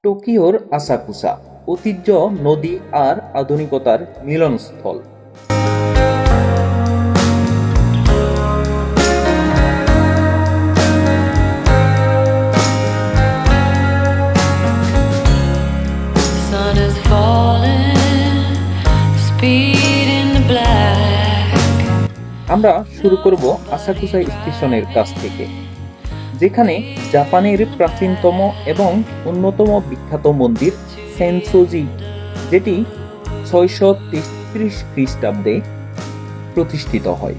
টোকিওর Asakusa ঐতিহ্য, নদী আর আধুনিকতার মিলনস্থল। Sun is falling, speed in the black. আমরা শুরু করব আসাকুসা স্টেশনের কাছ থেকে, যেখানে জাপানের প্রাচীনতম এবং অন্যতম বিখ্যাত মন্দির সেনসোজি, যেটি 633 খ্রিস্টাব্দে প্রতিষ্ঠিত হয়।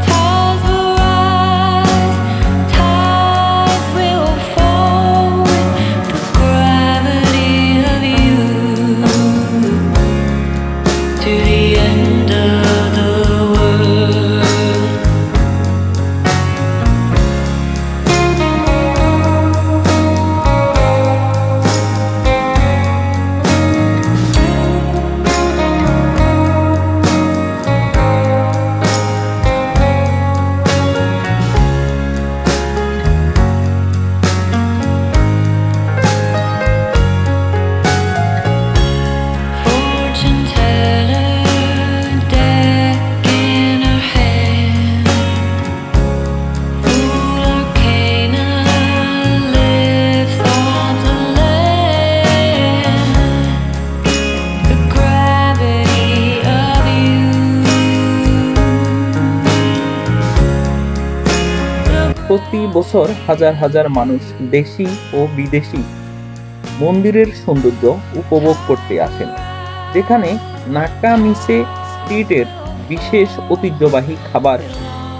Tides will rise, tides will fall with the gravity of you to the end of the world. Fortune teller, deck in her hand. Ruler Cana lives on the land. The gravity of you. প্রতি বছর হাজার হাজার মানুষ, দেশি ও বিদেশি, মন্দিরের সৌন্দর্য উপভোগ করতে আসেন, যেখানে নাকামিসে স্ট্রিটের বিশেষ ঐতিহ্যবাহী খাবার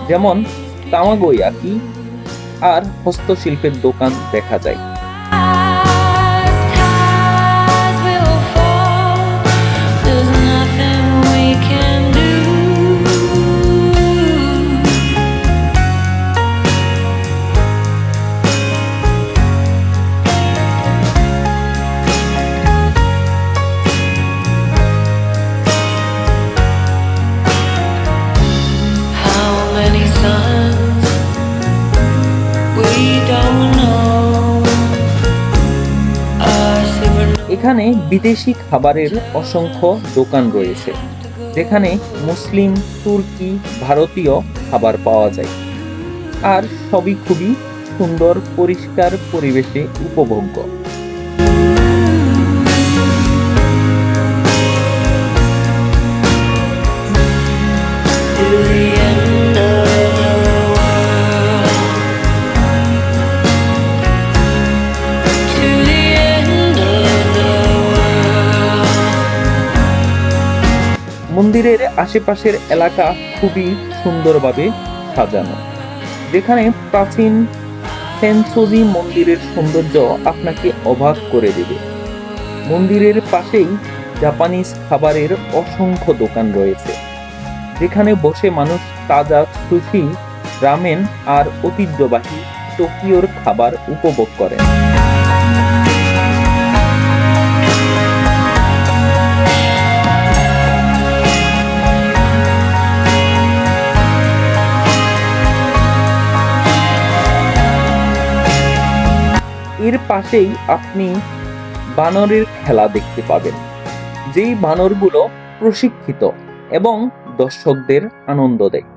যেমন তামাগোয়াকি আর হস্তশিল্পের দোকান দেখা যায়। Tides will fall. There's nothing we can do. How many suns we don't know. এখানে বিদেশি খাবারের অসংখ্য দোকান রয়েছে, যেখানে মুসলিম, তুর্কি, ভারতীয় খাবার পাওয়া যায়, আর সবই খুবই সুন্দর, পরিষ্কার পরিবেশে উপভোগ্য। To the end of the world. To the end of the world. মন্দিরের আশেপাশের এলাকা খুবই সুন্দরভাবে সাজানো, যেখানে প্রাচীন সেনসোজি মন্দিরের সৌন্দর্য আপনাকে অবাক করে দেবে। মন্দিরের পাশেই জাপানিজ খাবারের অসংখ্য দোকান রয়েছে, যেখানে বসে মানুষ তাজা সুশি, রামেন আর ঐতিহ্যবাহী টোকিওর খাবার উপভোগ করেন। এর পাশেই আপনি বানরের খেলা দেখতে পাবেন, যেই বানরগুলো প্রশিক্ষিত এবং দর্শকদের আনন্দ দেয়।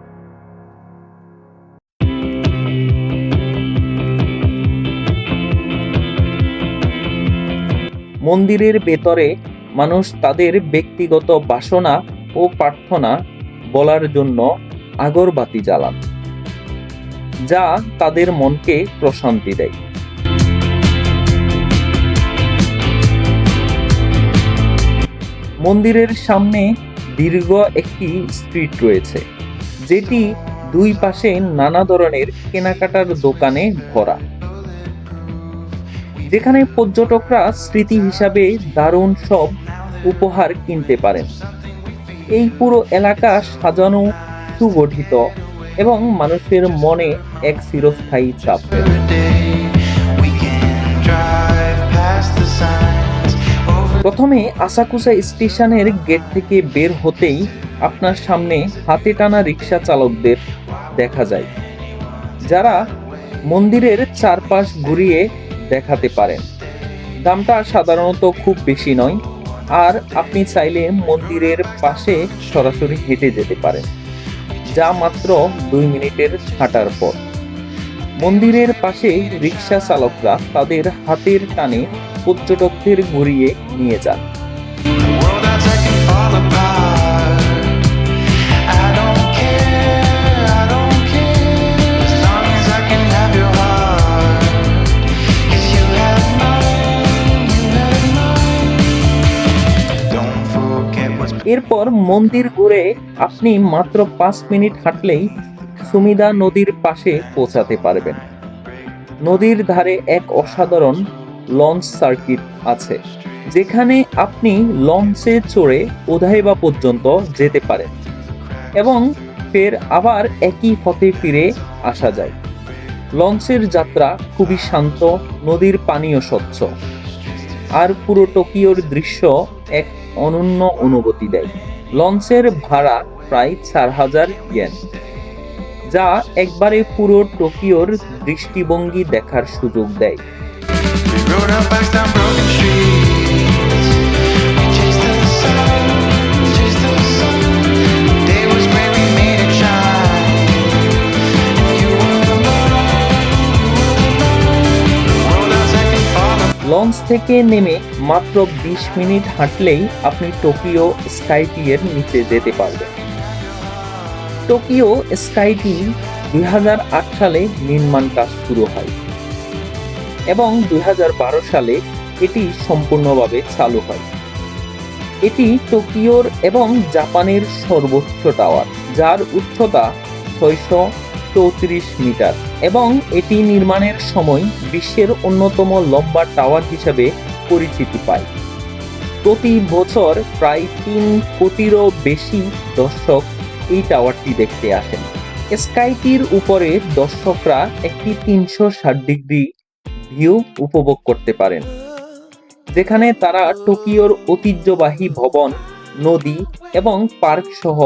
মন্দিরের ভেতরে মানুষ তাদের ব্যক্তিগত বাসনা ও প্রার্থনা বলার জন্য আগরবাতি জ্বালান, যা তাদের মনকে প্রশান্তি দেয়। মন্দিরের সামনে দীর্ঘ একটি স্ট্রিট রয়েছে, যেটি দুই পাশে নানা ধরনের কেনাকাটার দোকানে ভরা, যেখানে পর্যটকরা স্মৃতি হিসাবে দারুণ সব উপহার কিনতে পারেন। এই পুরো এলাকা সাজানো, সুগঠিত এবং মানুষের মনে এক চিরস্থায়ী চাপ ফেলে। প্রথমে আসাকুসা স্টেশনের গেট থেকে বের হতেই আপনার সামনে হাতে টানা রিক্সা চালকদের দেখা যায়, যারা মন্দিরের চারপাশ ঘুরিয়ে দেখাতে পারেন। দামটা সাধারণত খুব বেশি নয়, আর আপনি চাইলে মন্দিরের পাশে সরাসরি হেঁটে যেতে পারেন, যা মাত্র 2 মিনিটের হাঁটার পথ। মন্দিরের পাশে রিক্সা চালকরা তাদের হাতের টানে পর্যটকদের ঘুরিয়ে নিয়ে যান। World that's I can fall apart. I don't care, as long as I can have your heart. 'Cause you have mine. Don't forget what's এরপর মন্দির ঘুরে আপনি মাত্র 5 মিনিট হাঁটলেই সুমিদা নদীর পাশে পৌঁছাতে পারবেন। নদীর ধারে এক অসাধারণ লঞ্চ সার্কিট আছে, যেখানে আপনি লঞ্চে চড়ে ওধাইবা পর্যন্ত যেতে পারেন এবং ফের আবার একই পথে ফিরে আসা যায়। লঞ্চের যাত্রা খুবই শান্ত, নদীর পানিও স্বচ্ছ, আর পুরো টোকিওর দৃশ্য এক অনন্য অনুভূতি দেয়। লঞ্চের ভাড়া প্রায় 4000 ইয়েন, যা একবারে পুরো টোকিওর দৃষ্টিভঙ্গি দেখার সুযোগ দেয়। we rode our bikes down broken streets. We chased the sun, chased the sun. The day was great, we made it shine. You were mine, the world that's I can fall apart. Launch থেকে নেমে মাত্র 20 minute হাঁটলেই আপনি Tokyo স্কাইটি এর নিচে যেতে পারবেন। Tokyo স্কাইটি 2008 সালে নির্মাণ কাজ শুরু হয় এবং 2012 সালে এটি সম্পূর্ণভাবে চালু হয়। এটি টোকিওর এবং জাপানের সর্বোচ্চ টাওয়ার, যার উচ্চতা 634 মিটার, এবং এটি নির্মাণের সময় বিশ্বের অন্যতম লম্বা টাওয়ার হিসেবে পরিচিতি পায়। প্রতি বছর প্রায় 3 কোটিরও বেশি দর্শক এই টাওয়ারটি দেখতে আসেন। স্কাইটির উপরে দর্শকরা একটি 360 ডিগ্রি ভিউ উপভোগ করতে পারেন, যেখানে তারা টোকিওর ঐতিহ্যবাহী ভবন, নদী এবং পার্ক সহ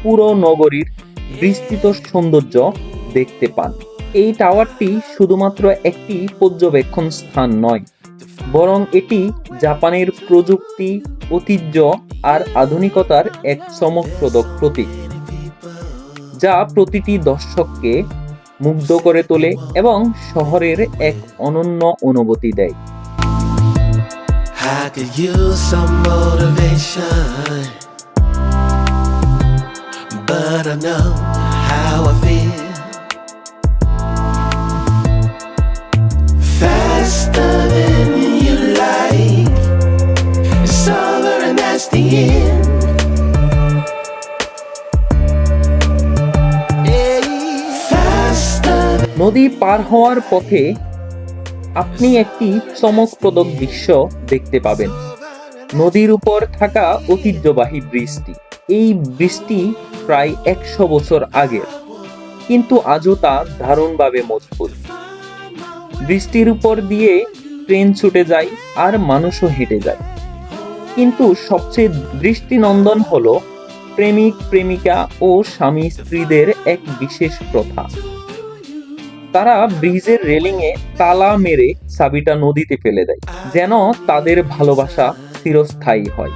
পুরো নগরীর বিস্তৃত সৌন্দর্য দেখতে পান। এই টাওয়ারটি শুধুমাত্র একটি পর্যবেক্ষণ স্থান নয়, বরং এটি জাপানের প্রযুক্তি, ঐতিহ্য আর আধুনিকতার এক চমকপ্রদ প্রতীক, যা প্রতিটি দর্শককে মুগ্ধ করে তোলে এবং শহরের এক অনন্য অনুভূতি দেয়। I could use some motivation, but I know how I feel. Faster than you like, it's over and that's the end. Faster. নদী পার হওয়ার পথে আপনি একটি চমকপ্রদ দৃশ্য দেখতে পাবেন। নদীর উপর থাকা ঐতিহ্যবাহী ব্রিজটি। এই ব্রিজটি প্রায় 100 বছর আগের, কিন্তু আজও তা দারুণভাবে মজবুত। ব্রিজটির উপর দিয়ে ট্রেন ছুটে যায় আর মানুষও হেঁটে যায়। কিন্তু সবচেয়ে দৃষ্টিনন্দন হলো প্রেমিক প্রেমিকা ও স্বামী স্ত্রীদের এক বিশেষ প্রথা। তারা ব্রিজের রেলিংয়ে তালা মেরে চাবিটা নদীতে ফেলে দেয়, যেন তাদের ভালোবাসা চিরস্থায়ী হয়।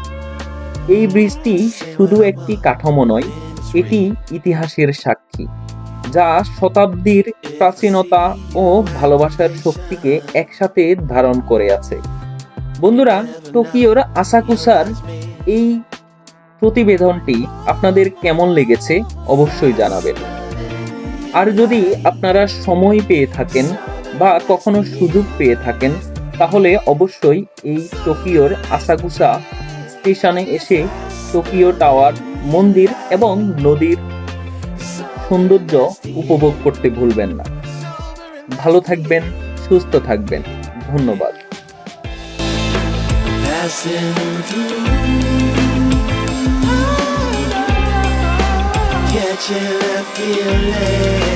এই ব্রিজটি শুধু একটি কাঠামো নয়, এটি ইতিহাসের সাক্ষী, যা শতাব্দীর প্রাচীনতা ও ভালোবাসার শক্তিকে একসাথে ধারণ করে আছে। বন্ধুরা, টোকিওর আসাকুসার এই প্রতিবেদনটি আপনাদের কেমন লেগেছে অবশ্যই জানাবেন। আর যদি আপনারা সময় পেয়ে থাকেন বা কখনো সুযোগ পেয়ে থাকেন, তাহলে অবশ্যই এই টোকিওর আসাকুসা স্টেশনে এসে টোকিও টাওয়ার, মন্দির এবং নদীর সৌন্দর্য উপভোগ করতে ভুলবেন না। ভালো থাকবেন, সুস্থ থাকবেন। ধন্যবাদ। Passing through, catching a feeling.